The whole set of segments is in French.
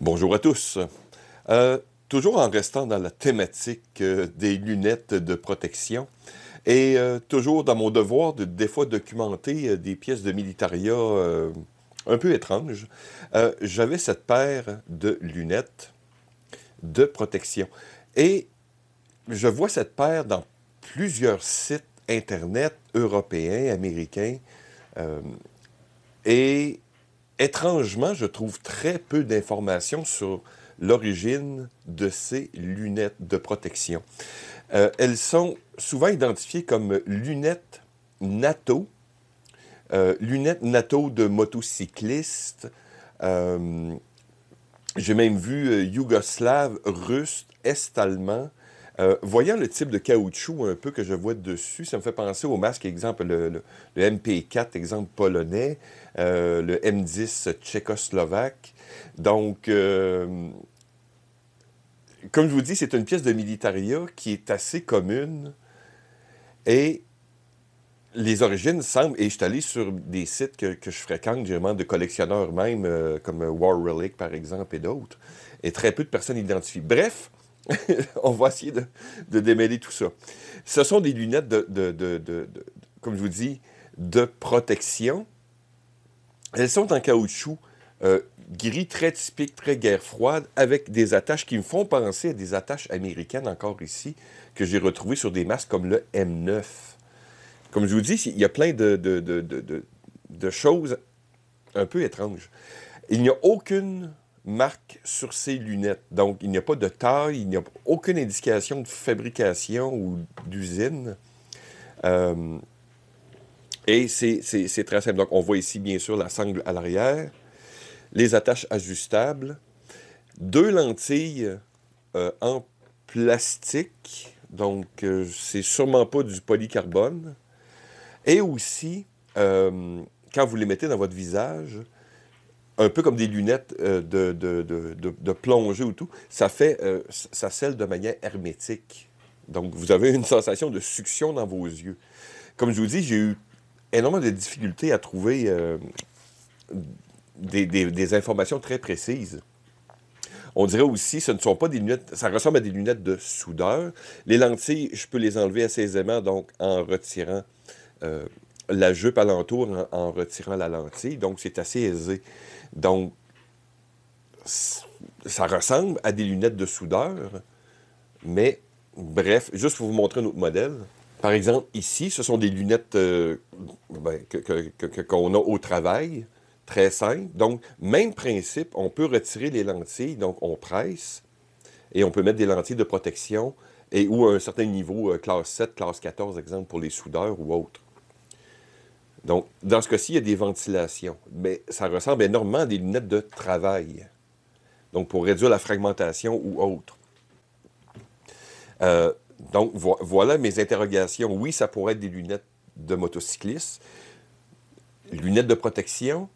Bonjour à tous. Toujours en restant dans la thématique des lunettes de protection et toujours dans mon devoir de des fois documenter des pièces de militaria un peu étranges, j'avais cette paire de lunettes de protection. Et je vois cette paire dans plusieurs sites Internet européens, américains, euh, et étrangement, je trouve très peu d'informations sur l'origine de ces lunettes de protection. Elles sont souvent identifiées comme lunettes NATO de motocyclistes. Euh, j'ai même vu yougoslave, russe, est-allemand. Voyant le type de caoutchouc un peu que je vois dessus, ça me fait penser au masque, exemple, le MP4, exemple polonais, le M10 tchécoslovaque. Donc, comme je vous dis, c'est une pièce de militaria qui est assez commune et les origines semblent, et je suis allé sur des sites que je fréquente, généralement de collectionneurs même, comme War Relic par exemple et d'autres, et très peu de personnes identifient. Bref, on va essayer de démêler tout ça. Ce sont des lunettes comme je vous dis, de protection. Elles sont en caoutchouc gris, très typique, très guerre froide, avec des attaches qui me font penser à des attaches américaines encore ici, que j'ai retrouvées sur des masques comme le M9. Comme je vous dis, il y a plein de choses un peu étranges. Il n'y a aucune marque sur ces lunettes. Donc, il n'y a pas de taille, il n'y a aucune indication de fabrication ou d'usine. Euh, et c'est très simple. Donc, on voit ici, bien sûr, la sangle à l'arrière, les attaches ajustables, deux lentilles en plastique. Donc, c'est sûrement pas du polycarbone. Et aussi, quand vous les mettez dans votre visage, un peu comme des lunettes de plongée ou tout, ça scelle de manière hermétique. Donc, vous avez une sensation de succion dans vos yeux. Comme je vous dis, j'ai eu énormément de difficultés à trouver des informations très précises. On dirait aussi, ce ne sont pas des lunettes, ça ressemble à des lunettes de soudeur. Les lentilles, je peux les enlever assez aisément, donc en retirant euh, la jupe alentour, en retirant la lentille. Donc, c'est assez aisé. Donc, ça ressemble à des lunettes de soudeur, mais bref, juste pour vous montrer un autre modèle. Par exemple, ici, ce sont des lunettes qu'on a au travail, très simples. Donc, même principe, on peut retirer les lentilles, donc on presse, et on peut mettre des lentilles de protection, et ou à un certain niveau, classe 7, classe 14, exemple, pour les soudeurs ou autres. Donc, dans ce cas-ci, il y a des ventilations, mais ça ressemble énormément à des lunettes de travail. Donc, pour réduire la fragmentation ou autre. Euh, donc, voilà mes interrogations. Oui, ça pourrait être des lunettes de motocycliste. Lunettes de protection.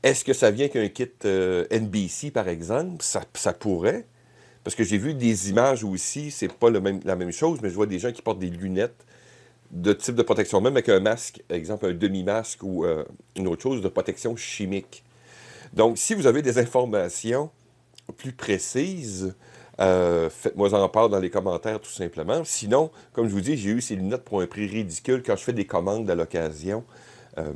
Est-ce que ça vient qu'un kit NBC, par exemple? Ça pourrait. Parce que j'ai vu des images aussi, c'est pas la même chose, mais je vois des gens qui portent des lunettes de type de protection, même avec un masque, par exemple un demi-masque ou une autre chose de protection chimique. Donc, si vous avez des informations plus précises, faites-moi en part dans les commentaires tout simplement. Sinon, comme je vous dis, j'ai eu ces lunettes pour un prix ridicule. Quand je fais des commandes à l'occasion, euh,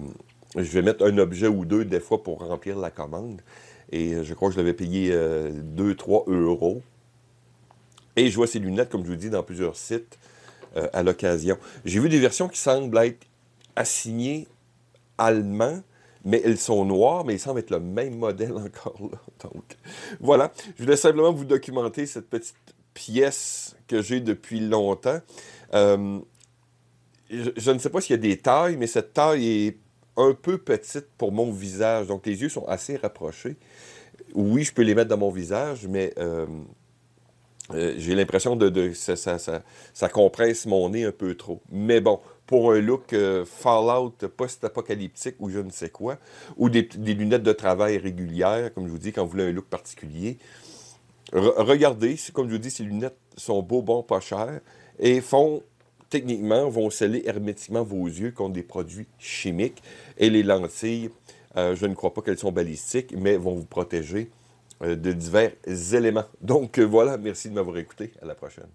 je vais mettre un objet ou deux des fois pour remplir la commande. Et je crois que je l'avais payé 2-3 euros. Et je vois ces lunettes, comme je vous dis, dans plusieurs sites à l'occasion. J'ai vu des versions qui semblent être assignées allemands, mais elles sont noires, mais ils semblent être le même modèle encore là. Donc, voilà. Je voulais simplement vous documenter cette petite pièce que j'ai depuis longtemps. Euh, je ne sais pas s'il y a des tailles, mais cette taille est un peu petite pour mon visage. Donc, les yeux sont assez rapprochés. Oui, je peux les mettre dans mon visage, mais j'ai l'impression ça compresse mon nez un peu trop. Mais bon, pour un look Fallout post-apocalyptique ou je ne sais quoi, ou des lunettes de travail régulières, comme je vous dis, quand vous voulez un look particulier, regardez, comme je vous dis, ces lunettes sont beaux, bons, pas chers, et techniquement, vont sceller hermétiquement vos yeux contre des produits chimiques. Et les lentilles, je ne crois pas qu'elles sont balistiques, mais vont vous protéger de divers éléments. Donc voilà, merci de m'avoir écouté. À la prochaine.